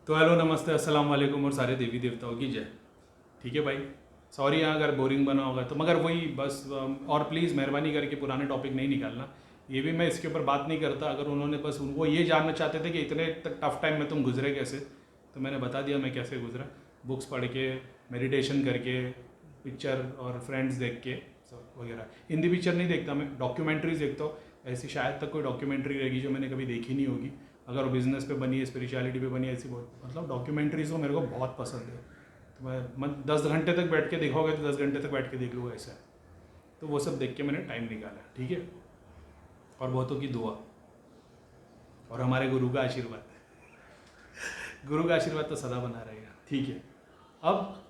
तो हेलो, नमस्ते, अस्सलाम वालेकुम और सारे देवी देवताओं की जय। ठीक है भाई, सॉरी यहाँ अगर बोरिंग बना होगा तो, मगर वही बस और प्लीज़ मेहरबानी करके पुराने टॉपिक नहीं निकालना। ये भी मैं इसके ऊपर बात नहीं करता। अगर उन्होंने बस उनको ये जानना चाहते थे कि इतने तक टफ टाइम में तुम गुजरे कैसे, तो मैंने बता दिया मैं कैसे गुजरा। बुक्स पढ़ के, मेडिटेशन करके, पिक्चर और फ्रेंड्स देख के सब वगैरह। हिंदी पिक्चर नहीं देखता मैं, डॉक्यूमेंट्रीज देखता हूँ। ऐसी शायद तक कोई डॉक्यूमेंट्री रहेगी जो मैंने कभी देखी नहीं होगी। अगर वो बिज़नेस पे बनी है, स्पिरिचुअलिटी पे बनी है, ऐसी बहुत मतलब डॉक्यूमेंट्रीज वो मेरे को बहुत पसंद है। तो मैं 10 घंटे तक बैठ के देखोगे तो 10 घंटे तक बैठ के देख लूँगा, ऐसा है। तो वो सब देख के मैंने टाइम निकाला, ठीक है। और बहुतों की दुआ और हमारे गुरु का आशीर्वाद। गुरु का आशीर्वाद तो सदा बना रहेगा, ठीक है। अब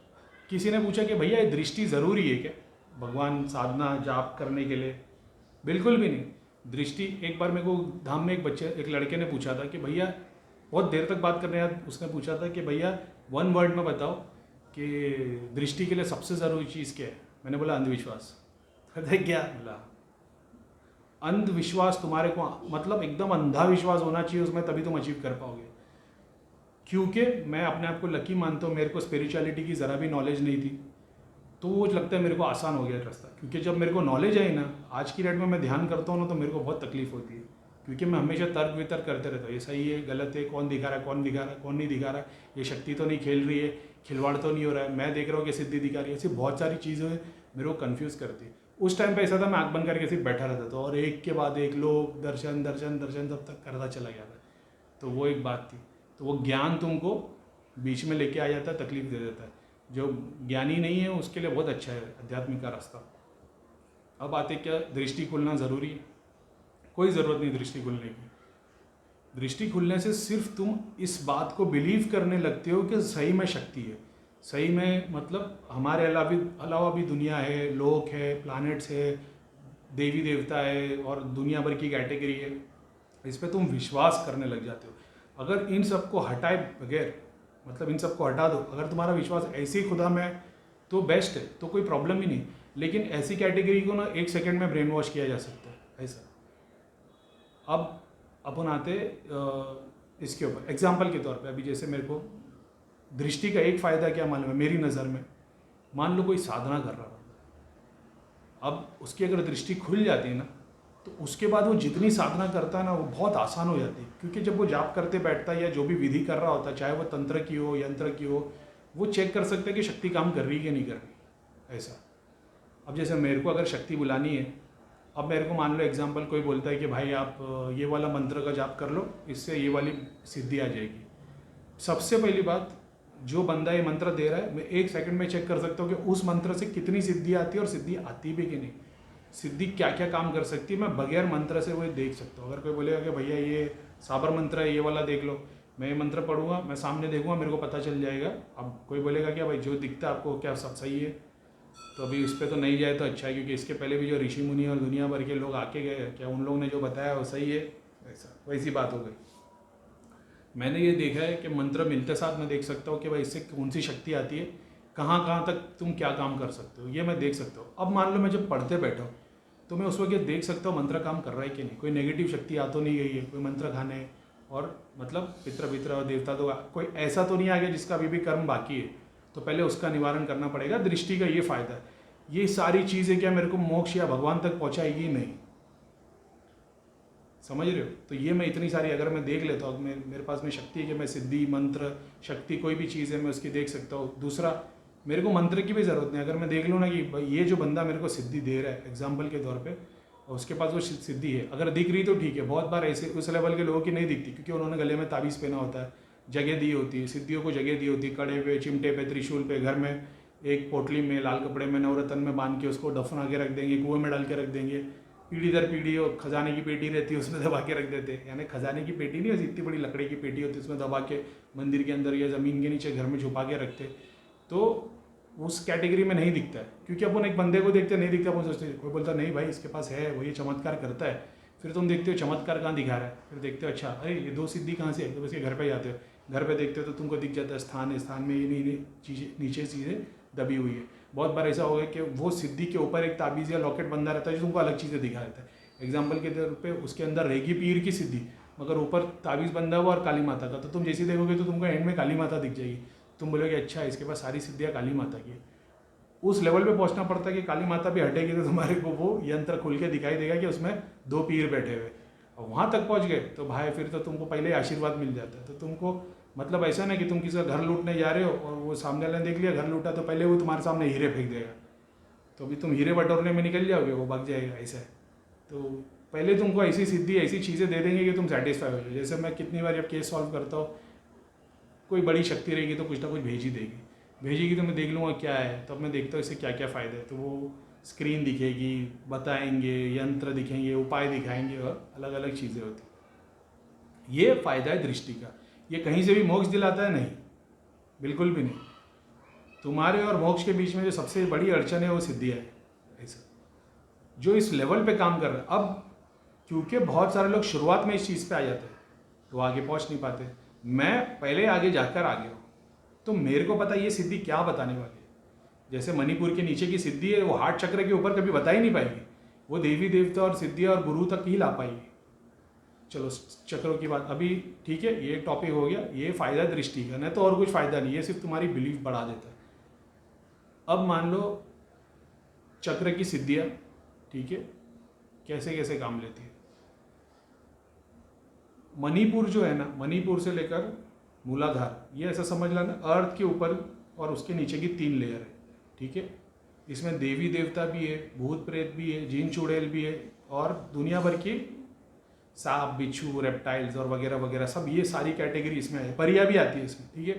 किसी ने पूछा कि भैया ये दृष्टि ज़रूरी है क्या भगवान साधना जाप करने के लिए? बिल्कुल भी नहीं। दृष्टि, एक बार मेरे को धाम में एक लड़के ने पूछा था कि भैया, बहुत देर तक बात करने बाद उसने पूछा था कि भैया वन वर्ड में बताओ कि दृष्टि के लिए सबसे ज़रूरी चीज़ क्या है? मैंने बोला अंधविश्वास। कहते क्या? बोला अंधविश्वास तुम्हारे को मतलब एकदम अंधा विश्वास होना चाहिए उसमें, तभी तुम अचीव कर पाओगे। क्योंकि मैं अपने आप को लकी मानता हूँ, मेरे को स्पिरिचुअलिटी की ज़रा भी नॉलेज नहीं थी, तो वो लगता है मेरे को आसान हो गया रास्ता। क्योंकि जब मेरे को नॉलेज आई ना, आज की डेट में मैं ध्यान करता हूँ ना, तो मेरे को बहुत तकलीफ होती है। क्योंकि मैं हमेशा तर्क वितर्क करते रहता हूँ, ये सही है गलत है, कौन दिखा रहा है, कौन दिखा रहा है, कौन नहीं दिखा रहा है, ये शक्ति तो नहीं खेल रही है, खिलवाड़ तो नहीं हो रहा है, मैं देख रहा हूँ कि सिद्धि दिखा रही है। ऐसी बहुत सारी चीज़ें मेरे को कन्फ्यूज़ करती है। उस टाइम पे ऐसा था, मैं आँख बंद करके सिर्फ बैठा रहता था और एक के बाद एक लोग दर्शन दर्शन दर्शन तब तक करता चला गया था। तो वो एक बात थी। तो वो ज्ञान तुमको बीच में लेके आ जाता है, तकलीफ दे देता है। जो ज्ञानी नहीं है उसके लिए बहुत अच्छा है अध्यात्मिक का रास्ता। अब आते क्या, दृष्टि खुलना ज़रूरी है? कोई ज़रूरत नहीं दृष्टि खुलने की। दृष्टि खुलने से सिर्फ तुम इस बात को बिलीव करने लगते हो कि सही में शक्ति है, सही में मतलब हमारे अलावा भी दुनिया है, लोक है, प्लैनेट्स है, देवी देवता है और दुनिया भर की कैटेगरी है। इस पर तुम विश्वास करने लग जाते हो। अगर इन सबको हटाए बगैर, मतलब इन सबको हटा दो, अगर तुम्हारा विश्वास ऐसे ही खुदा में तो बेस्ट है, तो कोई प्रॉब्लम ही नहीं। लेकिन ऐसी कैटेगरी को ना 1 सेकंड में ब्रेन वॉश किया जा सकता है, ऐसा। अब अपन आते इसके ऊपर एग्जाम्पल के तौर पे। अभी जैसे मेरे को दृष्टि का एक फ़ायदा क्या मालूम है मेरी नज़र में? मान लो कोई साधना कर रहा बंदा, अब उसकी अगर दृष्टि खुल जाती है ना, तो उसके बाद वो जितनी साधना करता है ना, वो बहुत आसान हो जाती है। क्योंकि जब वो जाप करते बैठता है या जो भी विधि कर रहा होता है, चाहे वो तंत्र की हो, यंत्र की हो, वो चेक कर सकते हैं कि शक्ति काम कर रही है कि नहीं कर रही, ऐसा। अब जैसे मेरे को अगर शक्ति बुलानी है, अब मेरे को मान लो एग्जाम्पल कोई बोलता है कि भाई आप ये वाला मंत्र का जाप कर लो, इससे ये वाली सिद्धि आ जाएगी। सबसे पहली बात, जो बंदा ये मंत्र दे रहा है, मैं 1 सेकंड में चेक कर सकता हूँ कि उस मंत्र से कितनी सिद्धि आती है और सिद्धि आती भी कि नहीं, सिद्धि क्या क्या काम कर सकती है, मैं बगैर मंत्र से वो देख सकता हूँ। अगर कोई बोलेगा कि भैया ये साबर मंत्र है, ये वाला देख लो, मैं ये मंत्र पढ़ूंगा, मैं सामने देखूंगा, मेरे को पता चल जाएगा। अब कोई बोलेगा क्या भाई जो दिखता है आपको क्या सब सही है, तो अभी इस पर तो नहीं जाए तो अच्छा है, क्योंकि इसके पहले भी जो ऋषि मुनि और दुनिया भर के लोग आके गए, क्या उन लोगों ने जो बताया वो सही है? ऐसा वैसी बात हो गई। मैंने ये देखा है कि मंत्र मिलते साथ मैं देख सकता हूँ कि भाई इससे कौन सी शक्ति आती है, कहाँ कहाँ तक तुम क्या काम कर सकते हो, ये मैं देख सकता हूँ। अब मान लो मैं जब पढ़ते बैठा हूँ, तो मैं उस वक्त ये देख सकता हूँ मंत्र काम कर रहा है कि नहीं, कोई नेगेटिव शक्ति आ तो नहीं गई है, कोई मंत्र खाने और मतलब पित्र और देवता तो कोई ऐसा तो नहीं आ गया जिसका अभी भी कर्म बाकी है, तो पहले उसका निवारण करना पड़ेगा। दृष्टि का ये फ़ायदा है। ये सारी चीज़ें क्या मेरे को मोक्ष या भगवान तक पहुँचाएगी? नहीं। समझ रहे हो? तो ये मैं इतनी सारी अगर मैं देख लेता हूँ, मेरे पास में शक्ति है कि मैं सिद्धि, मंत्र, शक्ति, कोई भी चीज़ है मैं उसकी देख सकता हूँ। दूसरा, मेरे को मंत्र की भी ज़रूरत नहीं। अगर मैं देख लूँ ना कि भाई ये जो बंदा मेरे को सिद्धि दे रहा है एग्जाम्पल के तौर पे, और उसके पास वो सिद्धि है, अगर दिख रही तो ठीक है। बहुत बार ऐसे उस लेवल के लोगों की नहीं दिखती, क्योंकि उन्होंने गले में ताबीज़ पहना होता है, जगह दी होती है, सिद्धियों को जगह दी होती है, कड़े पे, चिमटे पे, त्रिशूल पे, घर में एक पोटली में लाल कपड़े में नवरत्न में बांध के उसको दफना के रख देंगे, कुएं में डाल के रख देंगे। पीढ़ी दर पीढ़ी और खजाने की पेटी रहती है, उसमें दबा के रख देते हैं। यानी खजाने की पेटी नहीं होती, इतनी बड़ी लकड़ी की पेटी होती है, उसमें दबा के मंदिर के अंदर या ज़मीन के नीचे घर में छुपा के रखते। तो उस कैटेगरी में नहीं दिखता है, क्योंकि अपन एक बंदे को देखते नहीं दिखता, अपन सोचते, कोई बोलता नहीं भाई इसके पास है, वो ये चमत्कार करता है। फिर तुम देखते हो चमत्कार कहाँ दिखा रहा है, फिर देखते हो अच्छा अरे ये 2 सिद्धि कहाँ से है, तो उसके घर पे जाते हो, घर पे देखते हो तो तुमको दिख जाता है स्थान है, स्थान में ये नहीं चीज़ें नीचे चीज़ें दबी हुई है। बहुत बार ऐसा होगा कि वो सिद्धि के ऊपर एक ताबीज़ या लॉकेट बंदा रहता है जो तुमको अलग चीज़ें दिखा देता है। एग्जाम्पल के तौर पे उसके अंदर रहेगी पीर की सिद्धि, मगर ऊपर ताबीज़ बंधा हुआ और काली माता का, तो तुम जैसे देखोगे तो तुमको एंड में काली माता दिख जाएगी। तुम बोलोगे अच्छा इसके पास सारी सिद्धियाँ काली माता की है। उस लेवल पे पहुंचना पड़ता है कि काली माता भी हटेगी तो तुम्हारे को वो यंत्र खुल के दिखाई देगा कि उसमें 2 पीर बैठे हुए, और वहाँ तक पहुँच गए तो भाई फिर तो तुमको पहले ही आशीर्वाद मिल जाता है। तो तुमको मतलब ऐसा ना कि तुम किसी का घर लूटने जा रहे हो और वो सामने वाले ने देख लिया घर लूटा, तो पहले वो तुम्हारे सामने हीरे फेंक देगा, तो अभी तुम हीरे बटोरने में निकल जाओगे, वो भाग जाएगा। ऐसा है। तो पहले तुमको ऐसी सिद्धि ऐसी चीज़ें दे देंगे कि तुम सेटिस्फाई हो जाओ। जैसे मैं कितनी बार जब केस सॉल्व करता हूँ, कोई बड़ी शक्ति रहेगी तो कुछ ना कुछ भेज ही भेजेगी तो मैं देख लूँगा क्या है, तब मैं देखता हूँ इससे क्या क्या फ़ायदे है। तो वो स्क्रीन दिखेगी, बताएंगे, यंत्र दिखेंगे, उपाय दिखाएंगे, और अलग अलग चीज़ें होती। ये फ़ायदा है दृष्टि का। ये कहीं से भी मोक्ष दिलाता है? नहीं, बिल्कुल भी नहीं। तुम्हारे और मोक्ष के बीच में जो सबसे बड़ी अड़चन है वो सिद्धियाँ है। ऐसा जो इस लेवल पे काम कर रहा है, अब क्योंकि बहुत सारे लोग शुरुआत में इस चीज़ पे आ जाते हैं तो आगे पहुंच नहीं पाते। मैं पहले आगे जाकर आ गया हूँ, तो मेरे को पता ये सिद्धि क्या बताने वाली है। जैसे मणिपुर के नीचे की सिद्धि है, वो हार्ट चक्र के ऊपर कभी बता ही नहीं पाएगी, वो देवी देवता और सिद्धियाँ और गुरु तक ही ला पाएगी। चलो चक्रों की बात अभी ठीक है, ये टॉपिक हो गया, ये फ़ायदा दृष्टि का, नहीं तो और कुछ फ़ायदा नहीं, ये सिर्फ तुम्हारी बिलीफ बढ़ा देता है। अब मान लो चक्र की सिद्धियाँ, ठीक है, कैसे कैसे काम लेती है। मणिपुर जो है ना, मणिपुर से लेकर मूलाधार, ये ऐसा समझ लेना अर्थ के ऊपर और उसके नीचे की 3 लेयर है, ठीक है। इसमें देवी देवता भी है, भूत प्रेत भी है, जिन चुड़ैल भी है, और दुनिया भर की सांप बिच्छू रेप्टाइल्स और वगैरह वगैरह सब, ये सारी कैटेगरी इसमें है। परियां भी आती है इसमें, ठीक है।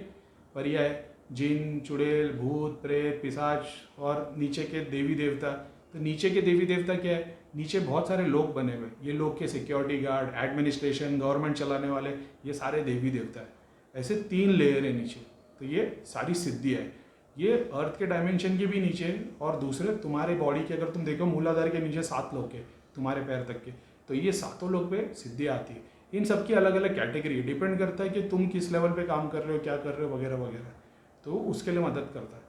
परियां है, जिन चुड़ैल भूत प्रेत पिशाच, और नीचे के देवी देवता। तो नीचे के देवी देवता क्या है, नीचे बहुत सारे लोग बने हुए, ये लोग के सिक्योरिटी गार्ड, एडमिनिस्ट्रेशन, गवर्नमेंट चलाने वाले, ये सारे देवी देवता है। ऐसे 3 लेयर है नीचे। तो ये सारी सिद्धियाँ है, ये अर्थ के डायमेंशन के भी नीचे है, और दूसरे तुम्हारे बॉडी के अगर तुम देखो मूलाधार के नीचे 7 लोग के, तुम्हारे पैर तक के, तो ये 7 लोग पे सिद्धियाँ आती है। इन सब की अलग अलग कैटेगरी, डिपेंड करता है कि तुम किस लेवल पे काम कर रहे हो, क्या कर रहे हो, वगैरह वगैरह, तो उसके लिए मदद करता है।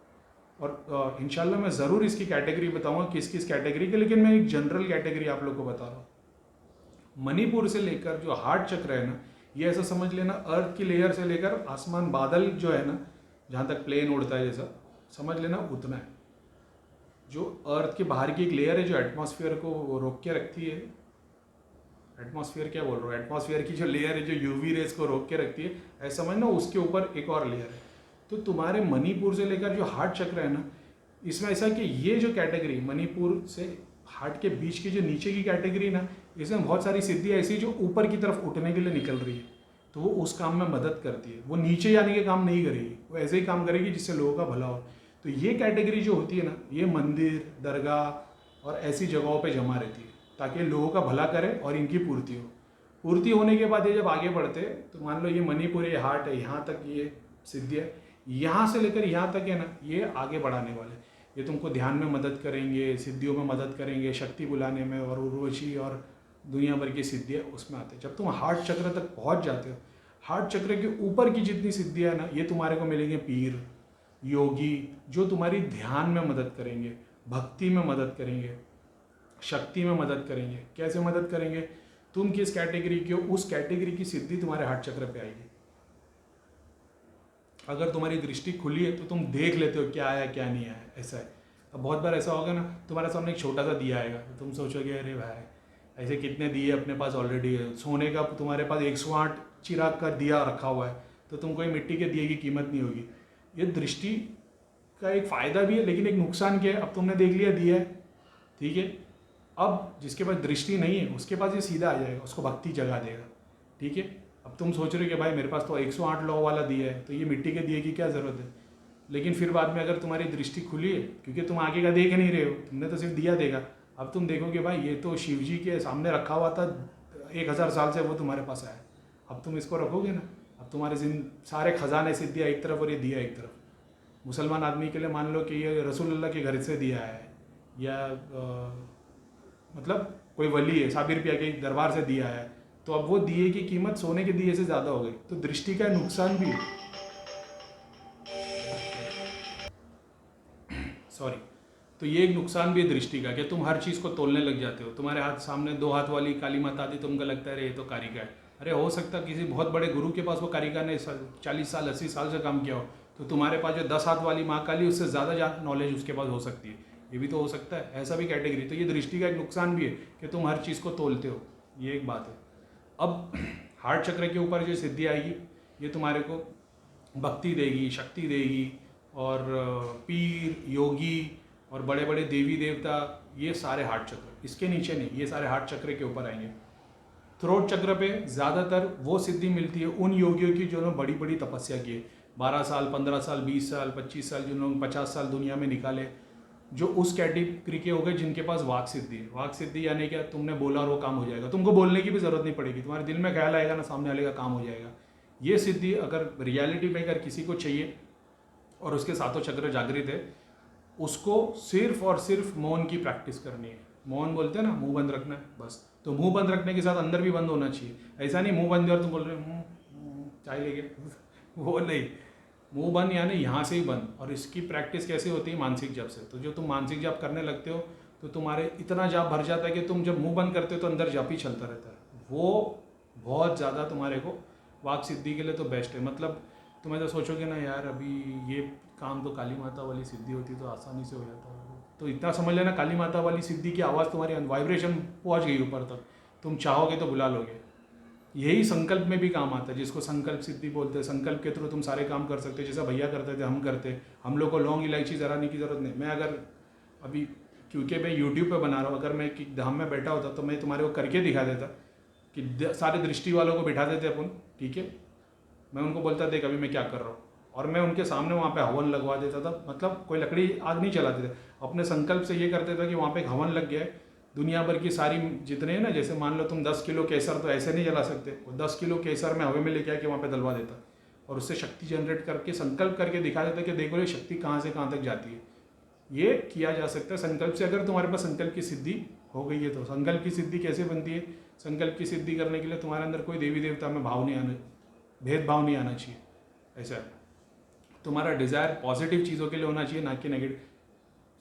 और इंशाल्लाह मैं ज़रूर इसकी कैटेगरी बताऊंगा किस किस कैटेगरी के, लेकिन मैं एक जनरल कैटेगरी आप लोग को बता रहा हूँ। मणिपुर से लेकर जो हार्ट चक्र है ना, ये ऐसा समझ लेना अर्थ की लेयर से लेकर आसमान बादल जो है ना, जहाँ तक प्लेन उड़ता है जैसा, समझ लेना उतना है। जो अर्थ के बाहर की एक लेयर है जो एटमॉस्फेयर को रोक के रखती है, एटमॉस्फेयर क्या बोल रहा हूँ, एटमॉस्फेयर की जो लेयर है जो यूवी रेज को रोक के रखती है, ऐसा समझना, उसके ऊपर एक और लेयर है। तो तुम्हारे मणिपुर से लेकर जो हार्ट चक्र है ना, इसमें ऐसा कि ये जो कैटेगरी मणिपुर से हार्ट के बीच की जो नीचे की कैटेगरी ना, इसमें बहुत सारी सिद्धियाँ ऐसी जो ऊपर की तरफ उठने के लिए निकल रही है, तो वो उस काम में मदद करती है। वो नीचे जाने के काम नहीं करेगी, वो ऐसे ही काम करेगी जिससे लोगों का भला हो। तो ये कैटेगरी जो होती है ना, ये मंदिर दरगाह और ऐसी जगहों पे जमा रहती है ताकि लोगों का भला करे और इनकी पूर्ति हो। पूर्ति होने के बाद ये जब आगे बढ़ते तो मान लो ये मणिपुर, ये हार्ट है, यहाँ तक ये सिद्धि है, यहाँ से लेकर यहाँ तक है ना, ये आगे बढ़ाने वाले, ये तुमको ध्यान में मदद करेंगे, सिद्धियों में मदद करेंगे, शक्ति बुलाने में, और उर्वशी और दुनिया भर की सिद्धियाँ उसमें आते हैं। जब तुम हार्ट चक्र तक पहुँच जाते हो, हार्ट चक्र के ऊपर की जितनी सिद्धियाँ ना, ये तुम्हारे को मिलेंगे पीर योगी, जो तुम्हारी ध्यान में मदद करेंगे, भक्ति में मदद करेंगे, शक्ति में मदद करेंगे। कैसे मदद करेंगे, तुम किस कैटेगरी के हो उस कैटेगरी की सिद्धि तुम्हारे हार्ट चक्र पे आएगी। अगर तुम्हारी दृष्टि खुली है तो तुम देख लेते हो क्या आया क्या नहीं आया, ऐसा है। अब बहुत बार ऐसा होगा ना, तुम्हारे सामने एक छोटा सा दिया आएगा, तो तुम सोचोगे अरे भाई ऐसे कितने दिए अपने पास ऑलरेडी है, सोने का तुम्हारे पास 108 चिराग का दिया रखा हुआ है, तो तुम कोई मिट्टी के दिए की कीमत नहीं होगी। ये दृष्टि का एक फ़ायदा भी है, लेकिन एक नुकसान क्या है, अब तुमने देख लिया दिया है, ठीक है, अब जिसके पास दृष्टि नहीं है उसके पास ये सीधा आ जाएगा, उसको भक्ति जगा देगा, ठीक है। अब तुम सोच रहे हो कि भाई मेरे पास तो 108 लौ वाला दिया है, तो ये मिट्टी के दिए की क्या ज़रूरत है। लेकिन फिर बाद में अगर तुम्हारी दृष्टि खुली है, क्योंकि तुम आगे का देख नहीं रहे हो, तुमने तो सिर्फ दिया देखा, अब तुम देखोगे भाई ये तो शिव जी के सामने रखा हुआ था 1000 साल से, वो तुम्हारे पास आया, अब तुम इसको रखोगे ना। अब तुम्हारे सारे खजाने सिद्धियाँ एक तरफ और ये दिया एक तरफ। मुसलमान आदमी के लिए मान लो कि ये रसूलुल्लाह के घर से दिया है, या मतलब कोई वली है साबिर पिया के दरबार से दिया है, तो अब वो दिए की कीमत सोने के दिए से ज़्यादा हो गई। तो दृष्टि का नुकसान भी, सॉरी, तो ये एक नुकसान भी है दृष्टि का कि तुम हर चीज़ को तोलने लग जाते हो। तुम्हारे हाथ सामने 2 हाथ वाली काली माता आती, तुमको लगता है अरे ये तो कारिका है, अरे हो सकता है किसी बहुत बड़े गुरु के पास वो कारीगर ने 40 साल 80 साल से काम किया हो, तो तुम्हारे पास जो 10 हाथ वाली माँ काली उससे ज़्यादा नॉलेज उसके पास हो सकती है। ये भी तो हो सकता है, ऐसा भी कैटेगरी। तो ये दृष्टि का एक नुकसान भी है कि तुम हर चीज़ को तोलते हो, ये एक बात है। अब हार्ट चक्र के ऊपर जो सिद्धि आएगी, ये तुम्हारे को भक्ति देगी, शक्ति देगी, और पीर योगी और बड़े बड़े देवी देवता, ये सारे हार्ट चक्र, इसके नीचे नहीं, ये सारे हार्ट चक्र के ऊपर आएंगे। थ्रोट चक्र पे ज़्यादातर वो सिद्धि मिलती है उन योगियों की जिन्होंने बड़ी बड़ी तपस्या की है, 12 साल 15 साल 20 साल 25 साल, जिन्होंने 50 साल दुनिया में निकाले, जो उस कैटेगरी के हो गए जिनके पास वाक सिद्धि है। वाक सिद्धि यानी क्या, तुमने बोला और वो काम हो जाएगा, तुमको बोलने की भी ज़रूरत नहीं पड़ेगी, तुम्हारे दिल में ख्याल आएगा ना, सामने वाले का काम हो जाएगा। ये सिद्धि अगर रियलिटी में अगर किसी को चाहिए और उसके सातों चक्र जागृत है, उसको सिर्फ और सिर्फ मौन की प्रैक्टिस करनी है। मौन बोलते हैं ना, मुंह बंद रखना है बस। तो मुंह बंद रखने के साथ अंदर भी बंद होना चाहिए। ऐसा नहीं मुंह बंद है और तुम बोल रहे हो चाय लेके वो नहीं, मुंह बंद यानी यहाँ से ही बंद। और इसकी प्रैक्टिस कैसे होती है, मानसिक जप से। तो जो तुम मानसिक जप करने लगते हो तो तुम्हारे इतना जाप भर जाता है कि तुम जब मुंह बंद करते हो तो अंदर जाप ही चलता रहता है। वो बहुत ज़्यादा तुम्हारे को वाक सिद्धि के लिए तो बेस्ट है। मतलब तुम्हें तो सोचोगे ना यार अभी ये काम तो काली माता वाली सिद्धि होती तो आसानी से हो जाता, तो इतना समझ लेना काली माता वाली सिद्धि की आवाज़ तुम्हारी वाइब्रेशन पहुंच गई ऊपर तक, तुम चाहोगे तो बुला लोगे। यही संकल्प में भी काम आता है, जिसको संकल्प सिद्धि बोलते हैं। संकल्प के थ्रू तुम सारे काम कर सकते हो, जैसा भैया करते थे हम करते। हम लोग को लौंग इलायची जराने की ज़रूरत नहीं। मैं अगर अभी, क्योंकि मैं यूट्यूब पे बना रहा हूँ, अगर मैं धाम में बैठा होता तो मैं तुम्हारे को करके दिखा देता कि सारे दृष्टि वालों को बिठा देते अपन, ठीक है, मैं उनको बोलता देख अभी मैं क्या कर रहा हूँ, और मैं उनके सामने वहाँ पे हवन लगवा देता था। मतलब कोई लकड़ी आग नहीं जलाते थे, अपने संकल्प से ये करते थे कि वहाँ पे एक हवन लग गया है, दुनिया भर की सारी जितने हैं ना, जैसे मान लो तुम 10 किलो केसर तो ऐसे नहीं जला सकते, वो 10 किलो केसर में हवे में लेके आके वहाँ पे डलवा देता और उससे शक्ति जनरेट करके संकल्प करके दिखा देता कि देखो ये शक्ति कहाँ से कहाँ तक जाती है। ये किया जा सकता है संकल्प से। अगर तुम्हारे पास संकल्प की सिद्धि हो गई है तो संकल्प की सिद्धि कैसे बनती है, संकल्प की सिद्धि करने के लिए तुम्हारे अंदर कोई देवी देवता में भाव नहीं आना, भेदभाव नहीं आना चाहिए। ऐसा है, तुम्हारा डिज़ायर पॉजिटिव चीज़ों के लिए होना चाहिए, ना कि नेगेटिव।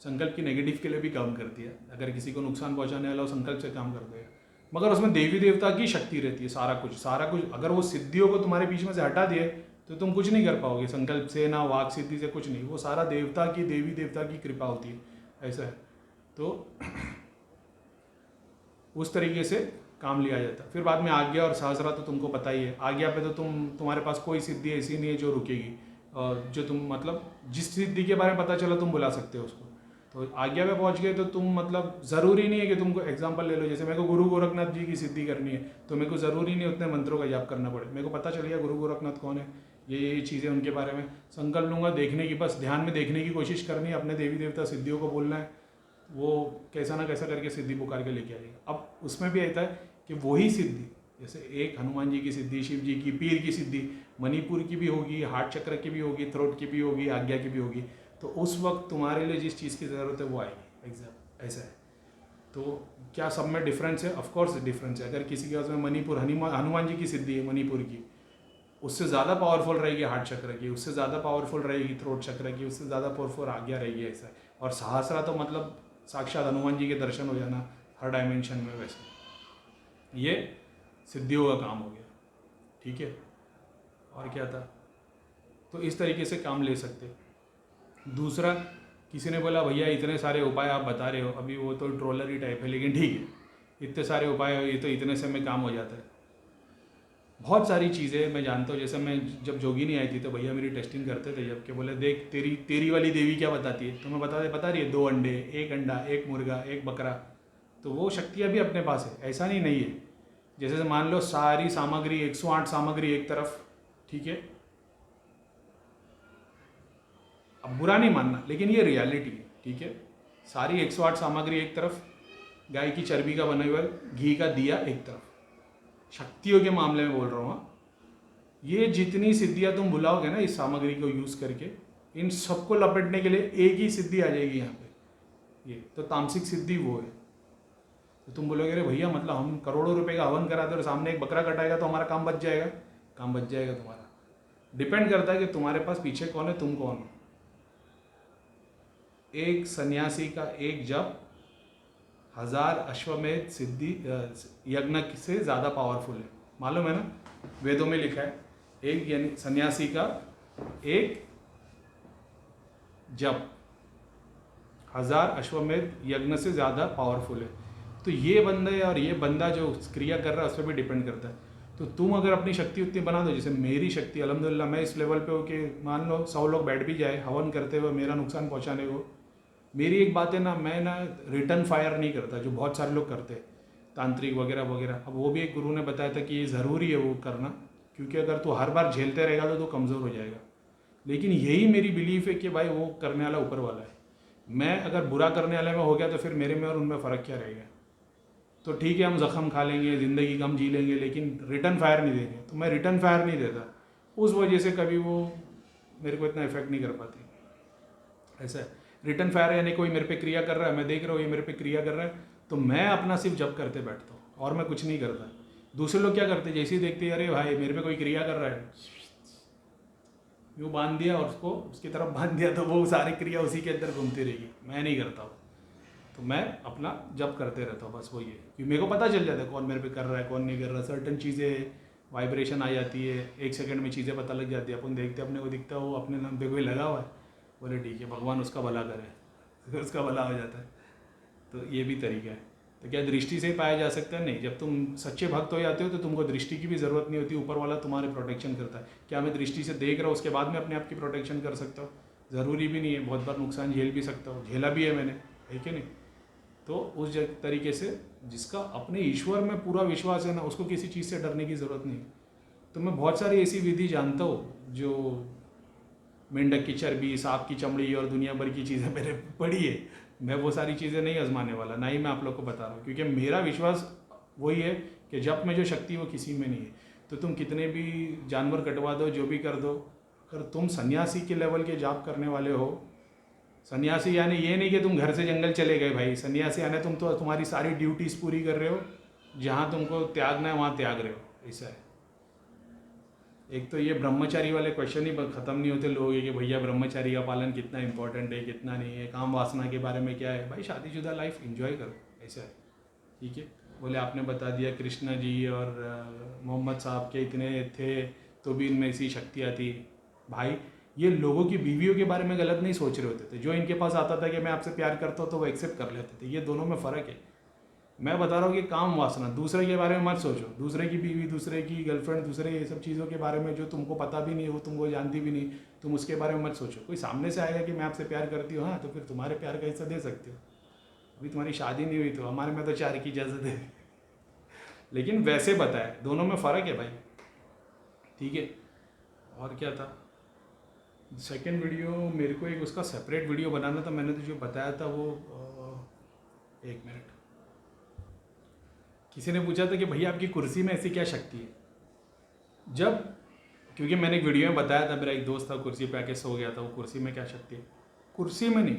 संकल्प की नेगेटिव के लिए भी काम करती है, अगर किसी को नुकसान पहुंचाने वाला संकल्प से काम करते हैं, मगर उसमें देवी देवता की शक्ति रहती है। सारा कुछ अगर वो सिद्धियों को तुम्हारे बीच में से हटा दिए तो तुम कुछ नहीं कर पाओगे, संकल्प से ना वाक सिद्धि से कुछ नहीं। वो सारा देवता की, देवी देवता की कृपा होती है, ऐसा है। तो उस तरीके से काम लिया जाता है। फिर बाद में आज्ञा और सहस्रा तो तुमको पता ही है। आज्ञा पे तो तुम्हारे पास कोई सिद्धि ऐसी नहीं है जो रुकेगी, और जो तुम मतलब जिस सिद्धि के बारे में पता चला तुम बुला सकते हो उसको। तो आज्ञा पे पहुंच गए तो तुम मतलब ज़रूरी नहीं है कि तुमको, एग्जांपल ले लो, जैसे मेरे को गुरु गोरखनाथ जी की सिद्धि करनी है तो मेरे को ज़रूरी नहीं उतने मंत्रों का जाप करना पड़े। मेरे को पता चल गया गुरु गोरखनाथ कौन है, ये चीज़ें उनके बारे में संकल्प लूँगा, देखने की, बस ध्यान में देखने की कोशिश करनी है, अपने देवी देवता सिद्धियों को बोलना है, वो कैसा ना कैसा करके सिद्धि पुकार के लेके आएगा। अब उसमें भी आता है कि वही सिद्धि, जैसे एक हनुमान जी की सिद्धि, शिव जी की, पीर की सिद्धि, मणिपुर की भी होगी, हार्ट चक्र की भी होगी, थ्रोट की भी होगी, आज्ञा की भी होगी। तो उस वक्त तुम्हारे लिए जिस चीज़ की ज़रूरत है वो आएगी। एग्जैक्ट ऐसा है। तो क्या सब में डिफरेंस है? ऑफकोर्स डिफरेंस है। अगर किसी के पास में मणिपुर, हनुमान जी की सिद्धि है मणिपुर की, उससे ज़्यादा पावरफुल रहेगी हार्ट चक्र की, उससे ज़्यादा पावरफुल रहेगी थ्रोट चक्र की, उससे ज़्यादा पावरफुल आज्ञा रहेगी। ऐसा है। और सहस्रा तो मतलब साक्षात हनुमान जी के दर्शन हो जाना हर डायमेंशन में। वैसे ये सिद्धियों का काम हो गया, ठीक है। और क्या था, तो इस तरीके से काम ले सकते। दूसरा, किसी ने बोला भैया इतने सारे उपाय आप बता रहे हो, अभी वो तो ट्रोलर ही टाइप है, लेकिन ठीक है, इतने सारे उपाय, ये तो इतने से में काम हो जाता है। बहुत सारी चीज़ें मैं जानता हूँ। जैसे मैं जब जोगिनी आई थी तो भैया मेरी टेस्टिंग करते थे, जब के बोले देख तेरी वाली देवी क्या बताती है, तो मैं बता रही है 2 अंडे, 1 अंडा, 1 मुर्गा, 1 बकरा। तो वो शक्तियाँ भी अपने पास है, ऐसा नहीं है। जैसे मान लो सारी सामग्री 108 सामग्री एक तरफ, ठीक है, अब बुरा नहीं मानना लेकिन ये रियलिटी है, ठीक है। सारी 108 सामग्री एक तरफ, गाय की चर्बी का बना हुआ घी का दिया एक तरफ, शक्तियों के मामले में बोल रहा हूँ। ये जितनी सिद्धियाँ तुम बुलाओगे ना इस सामग्री को यूज़ करके, इन सबको लपेटने के लिए एक ही सिद्धि आ जाएगी यहाँ पे। ये तो तामसिक सिद्धि वो है। तो तुम बोलोगे अरे भैया मतलब हम करोड़ों रुपए का हवन कराते और सामने एक बकरा कटाएगा तो हमारा काम बच जाएगा। काम बच जाएगा तुम्हारा। डिपेंड करता है कि तुम्हारे पास पीछे कौन है, तुम कौन हो। एक सन्यासी का एक जप 1000 अश्वमेध सिद्धि यज्ञ से ज़्यादा पावरफुल है। मालूम है ना, वेदों में लिखा है एक यानी सन्यासी का एक जप 1000 अश्वमेध यज्ञ से ज़्यादा पावरफुल है। तो ये बंदा और ये बंदा जो क्रिया कर रहा है उस पर भी डिपेंड करता है। तो तुम अगर अपनी शक्ति उतनी बना दो, जैसे मेरी शक्ति अल्हम्दुलिल्लाह मैं इस लेवल पे हूँ कि मान लो 100 लोग बैठ भी जाए हवन करते हुए मेरा नुकसान पहुँचाने को, मेरी एक बात है ना, मैं ना रिटर्न फायर नहीं करता जो बहुत सारे लोग करते हैं तांत्रिक वगैरह वगैरह। अब वो भी एक गुरु ने बताया था कि ये ज़रूरी है वो करना, क्योंकि अगर तू हर बार झेलते रहेगा तो तू कमज़ोर हो जाएगा। लेकिन यही मेरी बिलीफ है कि भाई वो करने वाला ऊपर वाला है, मैं अगर बुरा करने वाले में हो गया तो फिर मेरे में और उनमें फ़र्क क्या रहेगा। तो ठीक है हम ज़ख़म खा लेंगे, ज़िंदगी कम जी लेंगे, लेकिन रिटर्न फायर नहीं देंगे। तो मैं रिटर्न फायर नहीं देता, उस वजह से कभी वो मेरे को इतना इफेक्ट नहीं कर पाती। ऐसा है, रिटर्न फायर यानी कोई मेरे पे क्रिया कर रहा है, मैं देख रहा हूँ ये मेरे पे क्रिया कर रहा है, तो मैं अपना सिर्फ जप करते बैठता हूँ और मैं कुछ नहीं करता। दूसरे लोग क्या करते, जैसे ही देखते हैं अरे भाई मेरे पे कोई क्रिया कर रहा है, यूँ बांध दिया और उसको उसकी तरफ बांध दिया, तो वो सारी क्रिया उसी के अंदर घूमती रहेगी। मैं नहीं करता हूँ, तो मैं अपना जप करते रहता हूँ, बस वही है। क्योंकि मेरे को पता चल जाता है कौन मेरे पे कर रहा है कौन नहीं कर रहा। सर्टन चीज़ें वाइब्रेशन आ जाती है, 1 सेकंड में चीज़ें पता लग जाती है। अपन देखते अपने को दिखता है वो अपने नाम पे कोई लगा हुआ है, बोले ठीक है भगवान उसका भला करे, उसका भला हो जाता है। तो ये भी तरीका है। तो क्या दृष्टि से ही पाया जा सकता है? नहीं। जब तुम सच्चे भक्त हो जाते हो तो तुमको दृष्टि की भी ज़रूरत नहीं होती, ऊपर वाला तुम्हारे प्रोटेक्शन करता है। क्या मैं दृष्टि से देख रहा हूँ उसके बाद में अपने आप की प्रोटेक्शन कर सकता हूँ? ज़रूरी भी नहीं है, बहुत बार नुकसान झेल भी सकता हूँ, झेला भी है मैंने, है कि नहीं। तो उस तरीके से जिसका अपने ईश्वर में पूरा विश्वास है ना, उसको किसी चीज़ से डरने की ज़रूरत नहीं। तो मैं बहुत सारी ऐसी विधि जानता हूँ जो मेंढक की चर्बी, सांप की चमड़ी और दुनिया भर की चीज़ें मैंने पढ़ी है। मैं वो सारी चीज़ें नहीं आजमाने वाला, ना ही मैं आप लोग को बता रहा हूँ, क्योंकि मेरा विश्वास वही है कि जप में जो शक्ति वो किसी में नहीं है। तो तुम कितने भी जानवर कटवा दो, जो भी कर दो, अगर तुम सन्यासी के लेवल के जाप करने वाले हो, सन्यासी यानी ये नहीं कि तुम घर से जंगल चले गए भाई, सन्यासी यानी तुम तो तुम्हारी सारी ड्यूटीज़ पूरी कर रहे हो, जहाँ तुमको त्यागना है वहाँ त्याग रहे हो, ऐसा है। एक तो ये ब्रह्मचारी वाले क्वेश्चन ही ख़त्म नहीं होते लोगों के कि भैया ब्रह्मचारी का पालन कितना इंपॉर्टेंट है कितना नहीं है, काम वासना के बारे में क्या है। भाई शादीशुदा लाइफ एंजॉय करो, ऐसा है, ठीक है। बोले आपने बता दिया कृष्ण जी और मोहम्मद साहब के इतने थे तो भी इनमें ऐसी शक्तियाँ थी। भाई ये लोगों की बीवियों के बारे में गलत नहीं सोच रहे होते थे। जो इनके पास आता था कि मैं आपसे प्यार करता हूँ तो वो एक्सेप्ट कर लेते थे। ये दोनों में फ़र्क है। मैं बता रहा हूँ कि काम वासना, दूसरे के बारे में मत सोचो, दूसरे की बीवी, दूसरे की गर्लफ्रेंड, दूसरे ये सब चीज़ों के बारे में जो तुमको पता भी नहीं है, वो तुमको जानती भी नहीं, तुम उसके बारे में मत सोचो। कोई सामने से आएगा कि मैं आपसे प्यार करती हूँ, हाँ, तो फिर तुम्हारे प्यार का हिस्सा दे सकते हो। अभी तुम्हारी शादी नहीं हुई तो हमारे में तो 4 की इजाज़त है। लेकिन वैसे बताए, दोनों में फ़र्क है भाई, ठीक है। और क्या था, सेकेंड वीडियो मेरे को एक उसका सेपरेट वीडियो बनाना था। मैंने तो जो बताया था वो 1 मिनट, किसी ने पूछा था कि भैया आपकी कुर्सी में ऐसी क्या शक्ति है। जब, क्योंकि मैंने एक वीडियो में बताया था, मेरा एक दोस्त था कुर्सी पे आके सो गया था, वो कुर्सी में क्या शक्ति है। कुर्सी में नहीं,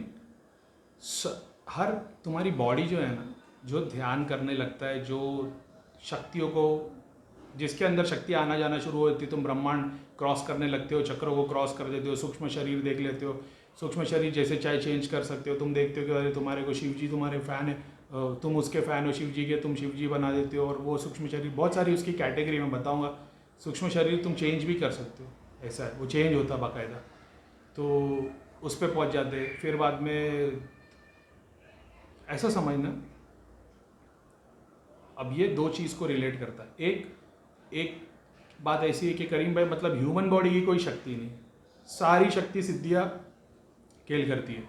हर तुम्हारी बॉडी जो है ना, जो ध्यान करने लगता है, जो शक्तियों को, जिसके अंदर शक्ति आना जाना शुरू होती है, तुम ब्रह्मांड क्रॉस करने लगते हो, चक्रों को क्रॉस कर देते हो, सूक्ष्म शरीर देख लेते हो। सूक्ष्म शरीर जैसे चाहे चेंज कर सकते हो। तुम देखते हो कि अरे तुम्हारे को शिव जी तुम्हारे फ़ैन है, तुम उसके फ़ैन हो शिव जी के, तुम शिव जी बना देते हो। और वो सूक्ष्म शरीर बहुत सारी उसकी कैटेगरी में बताऊँगा। सूक्ष्म शरीर तुम चेंज भी कर सकते हो, ऐसा है, वो चेंज होता बाकायदा। तो उस पर पहुँच जाते। फिर बाद में ऐसा समझना, अब ये 2 चीज़ को रिलेट करता है। एक बात ऐसी है कि करीम भाई मतलब ह्यूमन बॉडी की कोई शक्ति नहीं, सारी शक्ति सिद्धियाँ खेल करती है।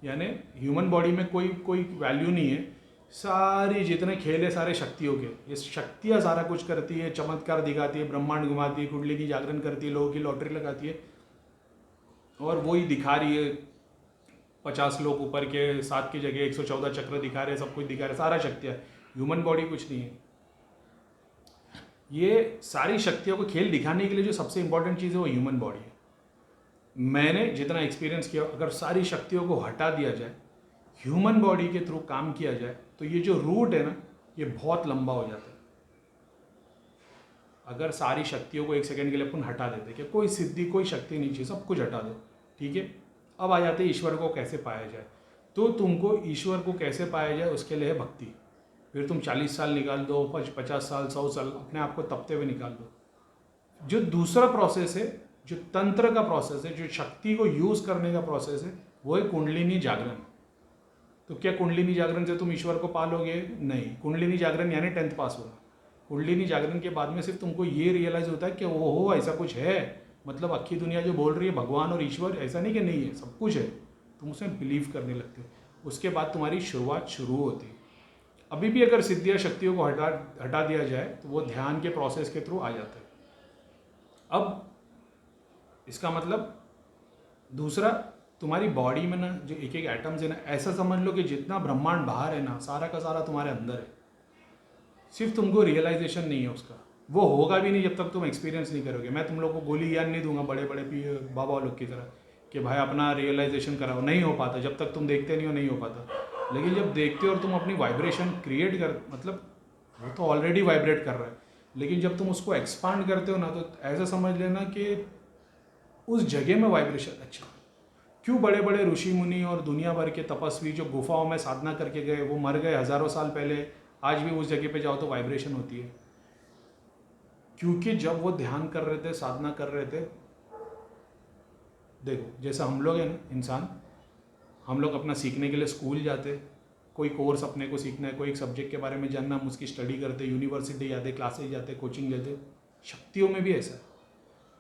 यानी ह्यूमन बॉडी में कोई वैल्यू नहीं है। सारी जितने खेल है सारे शक्तियों के, ये शक्तियाँ सारा कुछ करती है, चमत्कार दिखाती है, ब्रह्मांड घुमाती है, कुंडली की जागरण करती है, लोगों की लॉटरी लगाती है, और वही दिखा रही है। 50 लोग ऊपर के, 7 की जगह 114 चक्र दिखा रहे, सब कुछ दिखा रहे, सारा शक्तियाँ। ह्यूमन बॉडी कुछ नहीं है। ये सारी शक्तियों को खेल दिखाने के लिए जो सबसे इंपॉर्टेंट चीज़ है वो ह्यूमन बॉडी है। मैंने जितना एक्सपीरियंस किया, अगर सारी शक्तियों को हटा दिया जाए, ह्यूमन बॉडी के थ्रू काम किया जाए, तो ये जो रूट है ना, ये बहुत लंबा हो जाता है। अगर सारी शक्तियों को 1 सेकंड के लिए अपन हटा देते कि कोई सिद्धि, कोई शक्ति नहीं चाहिए, सब कुछ हटा दो, ठीक है। अब आ जाते ईश्वर को कैसे पाया जाए। तो तुमको ईश्वर को कैसे पाया जाए, उसके लिए है भक्ति। फिर तुम 40 साल निकाल दो, 50 साल, 100 साल, अपने आप को तपते हुए निकाल दो। जो दूसरा प्रोसेस है, जो तंत्र का प्रोसेस है, जो शक्ति को यूज़ करने का प्रोसेस है, वो है कुंडलिनी जागरण। तो क्या कुंडलिनी जागरण से तुम ईश्वर को पालोगे? नहीं। कुंडलिनी जागरण यानी 10th पास होना। कुंडलिनी जागरण के बाद में सिर्फ तुमको ये रियलाइज़ होता है कि ओहो ऐसा कुछ है, मतलब अक्खी दुनिया जो बोल रही है भगवान और ईश्वर, ऐसा नहीं कि नहीं है, सब कुछ है। तुम उसमें बिलीव करने लगते हो। उसके बाद तुम्हारी शुरुआत शुरू होती है। अभी भी अगर सिद्धियाँ शक्तियों को हटा दिया जाए तो वो ध्यान के प्रोसेस के थ्रू आ जाता है। अब इसका मतलब दूसरा, तुम्हारी बॉडी में ना जो एक एक एटम्स है ना, ऐसा समझ लो कि जितना ब्रह्मांड बाहर है ना, सारा का सारा तुम्हारे अंदर है। सिर्फ तुमको रियलाइजेशन नहीं है उसका, वो होगा भी नहीं जब तक तुम एक्सपीरियंस नहीं करोगे। मैं तुम लोगों को गोली ज्ञान नहीं दूंगा बड़े बड़े बाबा लोग की तरह कि भाई अपना रियलाइजेशन कराओ, नहीं हो पाता। जब तक तुम देखते नहीं हो नहीं हो पाता। लेकिन जब देखते हो और तुम अपनी वाइब्रेशन क्रिएट कर, मतलब वो तो ऑलरेडी वाइब्रेट कर रहा है, लेकिन जब तुम उसको एक्सपांड करते हो ना, तो ऐसा समझ लेना कि उस जगह में वाइब्रेशन। अच्छा, क्यों बड़े बड़े ऋषि मुनि और दुनिया भर के तपस्वी जो गुफाओं में साधना करके गए, वो मर गए हज़ारों साल पहले, आज भी उस जगह पे जाओ तो वाइब्रेशन होती है? क्योंकि जब वो ध्यान कर रहे थे, साधना कर रहे थे, देखो जैसा हम लोग हैं ना इंसान, हम लोग अपना सीखने के लिए स्कूल जाते, कोई कोर्स अपने को सीखना है, कोई एक सब्जेक्ट के बारे में जानना, हम उसकी स्टडी करते, यूनिवर्सिटी जाते, क्लासेज जाते, कोचिंग लेते। शक्तियों में भी ऐसा है।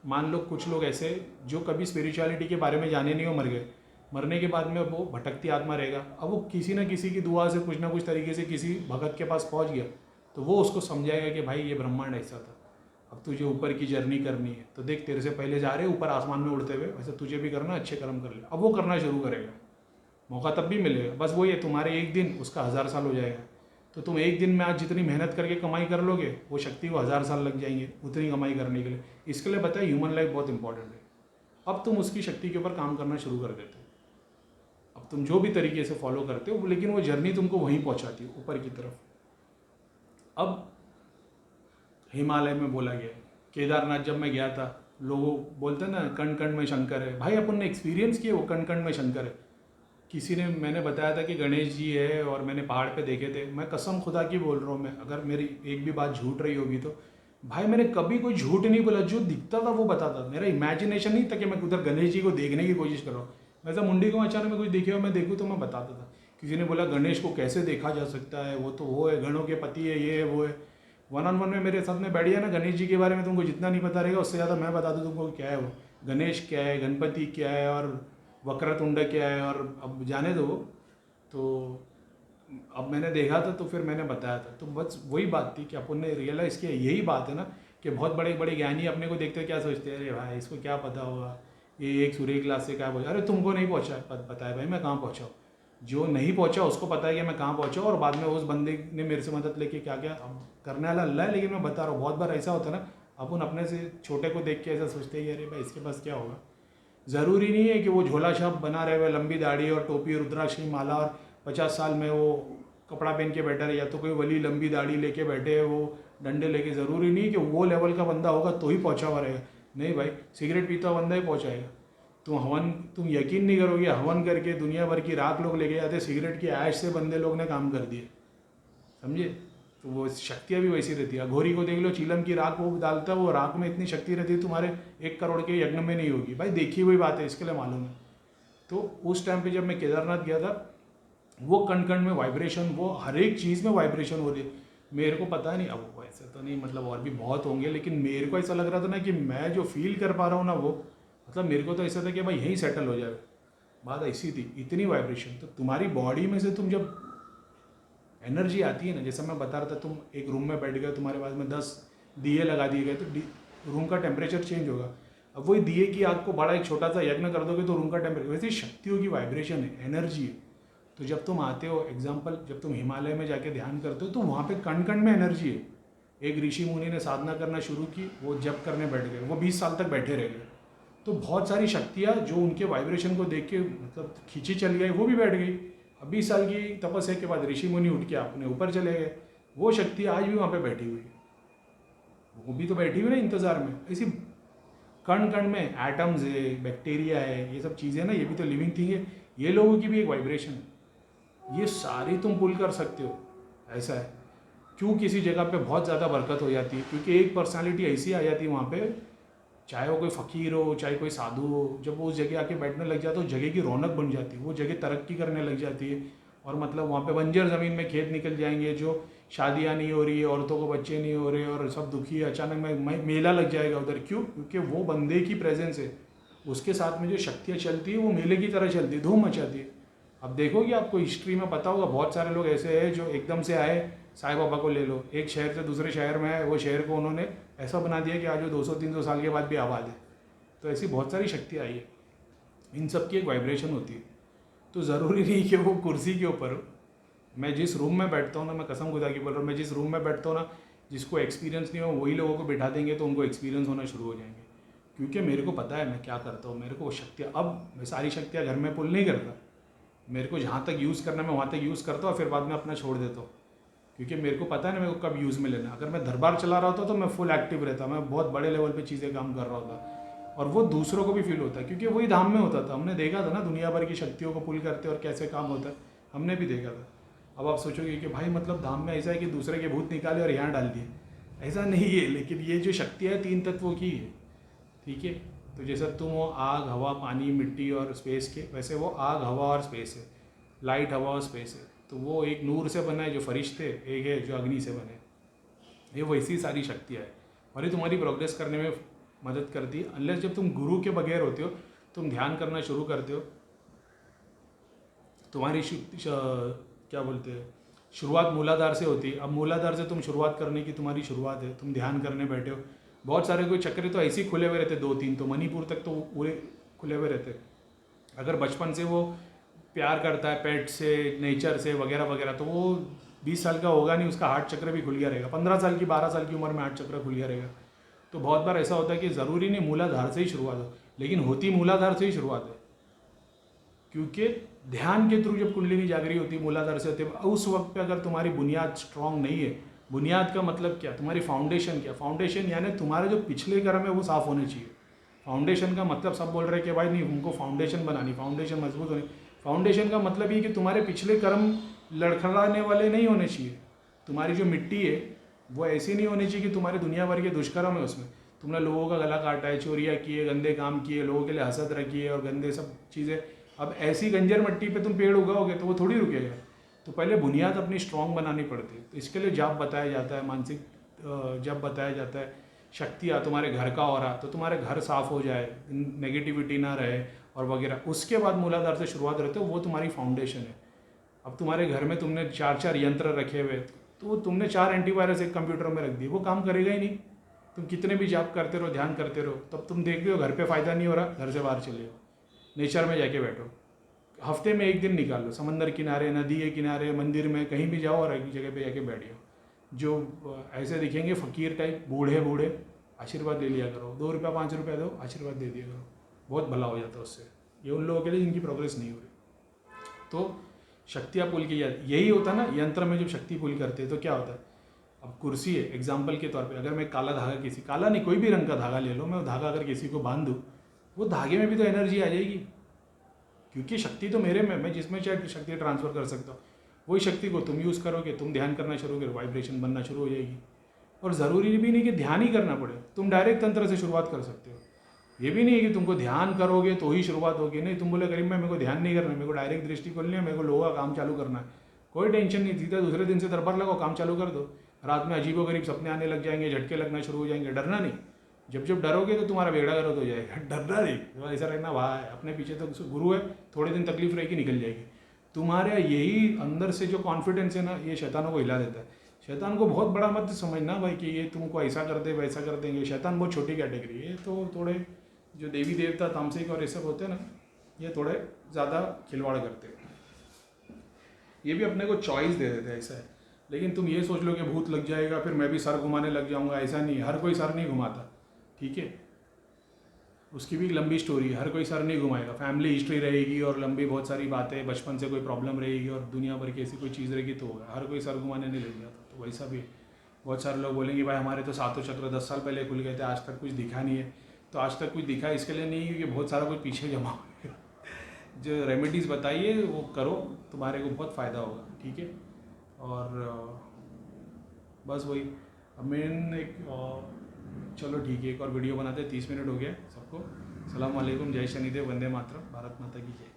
मान लो कुछ लोग ऐसे जो कभी स्पिरिचुअलिटी के बारे में जाने नहीं हो, मर गए, मरने के बाद में वो भटकती आत्मा रहेगा। अब वो किसी ना किसी की दुआ से कुछ ना कुछ तरीके से किसी भगत के पास पहुंच गया, तो वो उसको समझाएगा कि भाई ये ब्रह्मांड ऐसा था, अब तुझे ऊपर की जर्नी करनी है, तो देख तेरे से पहले जा रहे ऊपर आसमान में उड़ते हुए, वैसे तुझे भी करना, अच्छे कर्म कर ले। अब वो करना शुरू करेगा, मौका तब भी मिलेगा। बस वो ये तुम्हारे एक दिन उसका 1000 साल हो जाएगा। तो तुम एक दिन में आज जितनी मेहनत करके कमाई कर लोगे, वो शक्ति को 1000 साल लग जाएंगे उतनी कमाई करने के लिए। इसके लिए बताया ह्यूमन लाइफ बहुत इंपॉर्टेंट है। अब तुम उसकी शक्ति के ऊपर काम करना शुरू कर देते हो। अब तुम जो भी तरीके से फॉलो करते हो, लेकिन वो जर्नी तुमको वहीं पहुंचाती है, ऊपर की तरफ। अब हिमालय में बोला गया, केदारनाथ जब मैं गया था, लोगों बोलते हैं ना कण कण में शंकर है। भाई अपन ने एक्सपीरियंस किया वो कण कण में शंकर है। किसी ने, मैंने बताया था कि गणेश जी है और मैंने पहाड़ पे देखे थे। मैं कसम खुदा की बोल रहा हूँ, मैं अगर मेरी एक भी बात झूठ रही होगी तो भाई मैंने कभी कोई झूठ नहीं बोला। जो दिखता था वो बताता। मेरा इमेजिनेशन नहीं था कि मैं उधर गणेश जी को देखने की कोशिश कर रहा हूँ। वैसा मुंडी को अचानक में कुछ दिखे हो मैं देखूँ तो मैं बताता था। किसी ने बोला गणेश को कैसे देखा जा सकता है, वो तो वो है, गणों के पति है, ये है वो है। 1-on-1 में मेरे साथ में बैठ गया ना, गणेश जी के बारे में तुमको जितना नहीं पता रहेगा उससे ज़्यादा मैं बता दूँ तुमको क्या है वो, गणेश क्या है, गणपति क्या है और वक्रतुंड क्या है। और अब जाने दो। तो अब मैंने देखा था तो फिर मैंने बताया था। तो बस वही बात थी कि अपन ने रियलाइज़ किया, यही बात है ना कि बहुत बड़े बड़े ज्ञानी अपने को देखते क्या सोचते हैं, अरे भाई इसको क्या पता होगा, ये एक सूर्य क्लास से क्या पहुँचा। अरे तुमको नहीं पता है भाई मैं कहाँ पहुँचा हूँ। जो नहीं पहुँचा उसको पता है कि मैं कहाँ पहुँचा, और बाद में उस बंदे ने मेरे से मदद लेके क्या क्या। अब करने वाला अल्लाह है, लेकिन मैं बता रहा हूँ बहुत बार ऐसा होता है ना, अपन अपने से छोटे को देख के ऐसा सोचते हैं अरे भाई इसके पास क्या होगा। ज़रूरी नहीं है कि वो झोला छाप बना रहे हुए, लंबी दाढ़ी और टोपी, रुद्राक्ष की माला और 50 साल में वो कपड़ा पहन के बैठा रहे, या तो कोई वली लंबी दाढ़ी लेके बैठे है, वो डंडे लेके। ज़रूरी नहीं कि वो लेवल का बंदा होगा तो ही पहुंचा हुआ रहेगा। नहीं भाई, सिगरेट पीता हुआ बंदा ही पहुंचाएगा। तुम यकीन नहीं करोगे, हवन करके दुनिया भर की राख लोग लेके जाते, सिगरेट की ऐश से बंदे लोग ने काम कर दिए, समझे। तो वो शक्तियाँ भी वैसी रहती है। घोरी को देख लो, चीलम की राख वो डालता है, वो राख में इतनी शक्ति रहती है तुम्हारे 1 करोड़ के यज्ञ में नहीं होगी। भाई देखी हुई बात है, इसके लिए मालूम है। तो उस टाइम पे जब मैं केदारनाथ गया था, वो कण कण में वाइब्रेशन, वो हर एक चीज़ में वाइब्रेशन हो रही है। मेरे को पता नहीं, अब वैसे तो नहीं, मतलब और भी बहुत होंगे, लेकिन मेरे को ऐसा लग रहा था ना कि मैं जो फील कर पा रहा हूँ ना, वो मतलब मेरे को तो ऐसा था कि भाई यहीं सेटल हो जाए। बात ऐसी थी, इतनी वाइब्रेशन। तो तुम्हारी बॉडी में से तुम जब एनर्जी आती है ना, जैसा मैं बता रहा था, तुम एक रूम में बैठ गए, तुम्हारे पास में 10 दिए लगा दिए गए, तो रूम का टेम्परेचर चेंज होगा। अब वही दिए की आग को बड़ा एक छोटा सा यज्ञ कर दोगे तो रूम का टेम्परेचर, वैसे शक्तियों की वाइब्रेशन है, एनर्जी है। तो जब तुम आते हो, एग्जाम्पल जब तुम हिमालय में जाके ध्यान करते हो तो वहाँ पे कण कण में एनर्जी है। एक ऋषि मुनि ने साधना करना शुरू की, वो जप करने बैठ गए, वो 20 साल तक बैठे रह गए। तो बहुत सारी शक्तियाँ जो उनके वाइब्रेशन को देख के मतलब खींची चली गई, वो भी बैठ गई। अब 20 साल की तपस्या के बाद ऋषि मुनि उठ के अपने ऊपर चले गए। वो शक्ति आज भी वहाँ पे बैठी हुई है, वो भी तो बैठी हुई ना इंतज़ार में। ऐसी कण कण में एटम्स है, बैक्टीरिया है, ये सब चीज़ें ना, ये भी तो लिविंग थिंग है। ये लोगों की भी एक वाइब्रेशन है, ये सारी तुम पुल कर सकते हो, ऐसा है। क्यों किसी जगह पे बहुत ज़्यादा बरकत हो जाती है? क्योंकि एक पर्सनालिटी ऐसी आ जाती है वहाँ पे, चाहे वो कोई फ़कीर हो, चाहे कोई साधु हो, जब वो उस जगह आके बैठने लग जाता है तो जगह की रौनक बन जाती है, वो जगह तरक्की करने लग जाती है। और मतलब वहाँ पे बंजर ज़मीन में खेत निकल जाएंगे, जो शादियाँ नहीं हो रही है, औरतों को बच्चे नहीं हो रहे और सब दुखी है, अचानक में मेला लग जाएगा उधर। क्यों? क्योंकि वो बंदे की प्रेजेंस है, उसके साथ में जो शक्तियाँ चलती है वो मेले की तरह चलती है, धूम मचाती है। अब देखोगे, आपको हिस्ट्री में पता होगा, बहुत सारे लोग ऐसे हैं जो एकदम से आए। साईं बाबा को ले लो, एक शहर से दूसरे शहर में आए, वो शहर को उन्होंने ऐसा बना दिया कि आज वो 200-300 साल के बाद भी आबाद है। तो ऐसी बहुत सारी शक्तियाँ आई है, इन सब की एक वाइब्रेशन होती है। तो ज़रूरी नहीं कि वो कुर्सी के ऊपर हो। मैं जिस रूम में बैठता हूँ ना, मैं कसम खुदा की बोल रहा हूँ, मैं जिस रूम में बैठता हूँ ना, जिसको एक्सपीरियंस नहीं हो वही लोगों को बिठा देंगे तो उनको एक्सपीरियंस होना शुरू हो जाएंगे। क्योंकि मेरे को पता है मैं क्या करता हूँ, मेरे को वो शक्तियाँ, अब मैं सारी शक्तियाँ घर में पुल नहीं करता। मेरे को जहाँ तक यूज़ करना मैं वहाँ तक यूज़ करता हूँ, फिर बाद में अपना छोड़ देता हूँ। क्योंकि मेरे को पता है ना मेरे को कब यूज़ में लेना। अगर मैं दरबार चला रहा होता तो मैं फुल एक्टिव रहता, मैं बहुत बड़े लेवल पे चीज़ें काम कर रहा होता, और वो दूसरों को भी फील होता है, क्योंकि वही धाम में होता था। हमने देखा था ना दुनिया भर की शक्तियों को पुल करते और कैसे काम होता है, हमने भी देखा था। अब आप सोचोगे कि भाई मतलब धाम में ऐसा है कि दूसरे के भूत निकाले और यहाँ डाल दिए, ऐसा नहीं है। लेकिन ये जो शक्तियाँ है 3 तत्वों की है, ठीक है। तो जैसा तुम हो आग, हवा, पानी, मिट्टी और स्पेस के, वैसे वो आग, हवा और स्पेस है, लाइट, हवा और स्पेस है। तो वो एक नूर से बना है जो फरिश्ते, एक है जो अग्नि से बने। ये वैसी सारी शक्तियाँ है और ये तुम्हारी प्रोग्रेस करने में मदद करती है। अनलेस जब तुम गुरु के बगैर होते हो, तुम ध्यान करना शुरू करते हो, तुम्हारी क्या बोलते हैं, शुरुआत मूलाधार से होती है। अब मूलाधार से तुम शुरुआत करने की तुम्हारी शुरुआत है, तुम ध्यान करने बैठे हो, बहुत सारे कोई चक्रे तो ऐसे ही खुले हुए रहते, 2-3 तो मणिपुर तक तो पूरे खुले हुए रहते। अगर बचपन से वो प्यार करता है पेट से, नेचर से वगैरह वगैरह, तो वो 20 साल का होगा नहीं, उसका हार्ट चक्र भी खुल गया रहेगा। 15 साल की, 12 साल की उम्र में हार्ट चक्र खुल गया रहेगा। तो बहुत बार ऐसा होता है कि ज़रूरी नहीं मूलाधार से ही शुरुआत हो, लेकिन होती मूलाधार से ही शुरुआत है। क्योंकि ध्यान के थ्रू जब कुंडलिनी जागरी होती है, मूलाधार से होती है, उस वक्त पे अगर तुम्हारी बुनियाद स्ट्रांग नहीं है, बुनियाद का मतलब क्या, तुम्हारी फाउंडेशन क्या, फाउंडेशन यानी तुम्हारे जो पिछले कर्म है वो साफ होने चाहिए। फाउंडेशन का मतलब सब बोल रहे हैं कि भाई नहीं उनको फाउंडेशन बनानी, फाउंडेशन मजबूत होनी। फाउंडेशन का मतलब ये कि तुम्हारे पिछले कर्म लड़खड़ाने वाले नहीं होने चाहिए। तुम्हारी जो मिट्टी है वो ऐसी नहीं होनी चाहिए कि तुम्हारे दुनिया भर के दुष्कर्म है उसमें, तुमने लोगों का गला काटा है, चोरियाँ की है, गंदे काम किए, लोगों के लिए हसद रखी है और गंदे सब चीज़ें। अब ऐसी गंजर मिट्टी पे तुम पेड़ उगाओगे तो वो थोड़ी रुकेगा। तो पहले बुनियाद अपनी स्ट्रांग बनानी पड़ती है। तो इसके लिए जाप बताया जाता है, मानसिक जप बताया जाता है, शक्तियाँ, तुम्हारे घर का हो रहा तो तुम्हारे घर साफ हो जाए, नेगेटिविटी ना रहे और वगैरह। उसके बाद मूलाधार से शुरुआत रहते हो, वो तुम्हारी फाउंडेशन है। अब तुम्हारे घर में तुमने 4-4 यंत्र रखे हुए, तो तुमने 4 एंटीवायरस एक कंप्यूटर में रख दिए, वो काम करेगा ही नहीं। तुम कितने भी जाप करते रहो, ध्यान करते रहो, तब तुम देख रहे हो घर पे फ़ायदा नहीं हो रहा, घर से बाहर चले हो, नेचर में जाके बैठो। हफ्ते में 1 दिन निकाल लो, समंदर किनारे, नदी के किनारे, मंदिर में, कहीं भी जाओ और एक जगह पे जाके बैठ जाओ। जो ऐसे दिखेंगे फ़कीर टाइप, बूढ़े बूढ़े, आशीर्वाद ले लिया करो, 2 रुपया 5 रुपया दो, आशीर्वाद दे दिया करो, बहुत भला हो जाता है उससे। ये उन लोगों के लिए जिनकी प्रोग्रेस नहीं हो रही। तो शक्तियाँ पुल की जाती, यही होता है ना यंत्र में, जब शक्ति पुल करते हैं तो क्या होता है। अब कुर्सी है, एग्जाम्पल के तौर पे, अगर मैं काला धागा, किसी काला नहीं कोई भी रंग का धागा ले लो, मैं वो धागा अगर किसी को बांध दूँ, वो धागे में भी तो एनर्जी आ जाएगी, क्योंकि शक्ति तो मेरे में, मैं जिसमें चाहे शक्ति ट्रांसफ़र कर सकता हूँ। वही शक्ति को तुम यूज़ करोगे, तुम ध्यान करना शुरू करो, वाइब्रेशन बनना शुरू हो जाएगी। और ज़रूरी भी नहीं कि ध्यान ही करना पड़े, तुम डायरेक्ट तंत्र से शुरुआत कर सकते हो। ये भी नहीं है कि तुमको ध्यान करोगे तो ही शुरुआत होगी, नहीं। तुम बोले करीब में मेरे को ध्यान नहीं करना, मेरे को डायरेक्ट दृष्टि खोलनी है, मेरे को लोगों का काम चालू करना है, कोई टेंशन नहीं, सीधा दूसरे दिन से दरबार लगो, काम चालू कर दो। रात में अजीबोगरीब सपने आने लग जाएंगे, झटके लगना शुरू हो जाएंगे, डरना नहीं। जब जब डरोगे तो तुम्हारा बेड़ा गर्क हो जाएगा, डरना नहीं, तो ऐसा रहना भाई अपने पीछे तो गुरु है, थोड़े दिन तकलीफ रहेगी, निकल जाएगी। तुम्हारे यही अंदर से जो कॉन्फिडेंस है ना, ये शैतानों को हिला देता है। शैतान को बहुत बड़ा मत समझना भाई कि ये तुमको ऐसा कर दे वैसा कर देंगे। शैतान बहुत छोटी कैटेगरी है, तो थोड़े जो देवी देवता तामसिक और ये सब होते हैं ना, ये थोड़े ज़्यादा खिलवाड़ करते हैं, ये भी अपने को चॉइस दे देते हैं, ऐसा है। लेकिन तुम ये सोच लो कि भूत लग जाएगा फिर मैं भी सर घुमाने लग जाऊंगा, ऐसा नहीं, हर कोई सर नहीं घुमाता, ठीक है। उसकी भी एक लंबी स्टोरी है, हर कोई सर नहीं घुमाएगा, फैमिली हिस्ट्री रहेगी और लंबी बहुत सारी बातें, बचपन से कोई प्रॉब्लम रहेगी और दुनिया भर की ऐसी कोई चीज़ रहेगी, तो होगा। हर कोई सर घुमाने नहीं लग जाता, तो वैसा भी बहुत सारे लोग बोलेंगे भाई हमारे तो सातों चक्र 10 साल पहले खुल गए थे, आज तक कुछ दिखा नहीं है। तो आज तक कुछ दिखा इसके लिए नहीं क्योंकि बहुत सारा कुछ पीछे जमा हो गया। जो रेमेडीज़ बताइए वो करो, तुम्हारे को बहुत फ़ायदा होगा, ठीक है। और बस वही। अब मैंने एक चलो ठीक है, एक और वीडियो बनाते हैं, 30 मिनट हो गया सबको। सलाम वालेकुम, जय शनिदेव, वंदे मातरम, भारत माता की जय।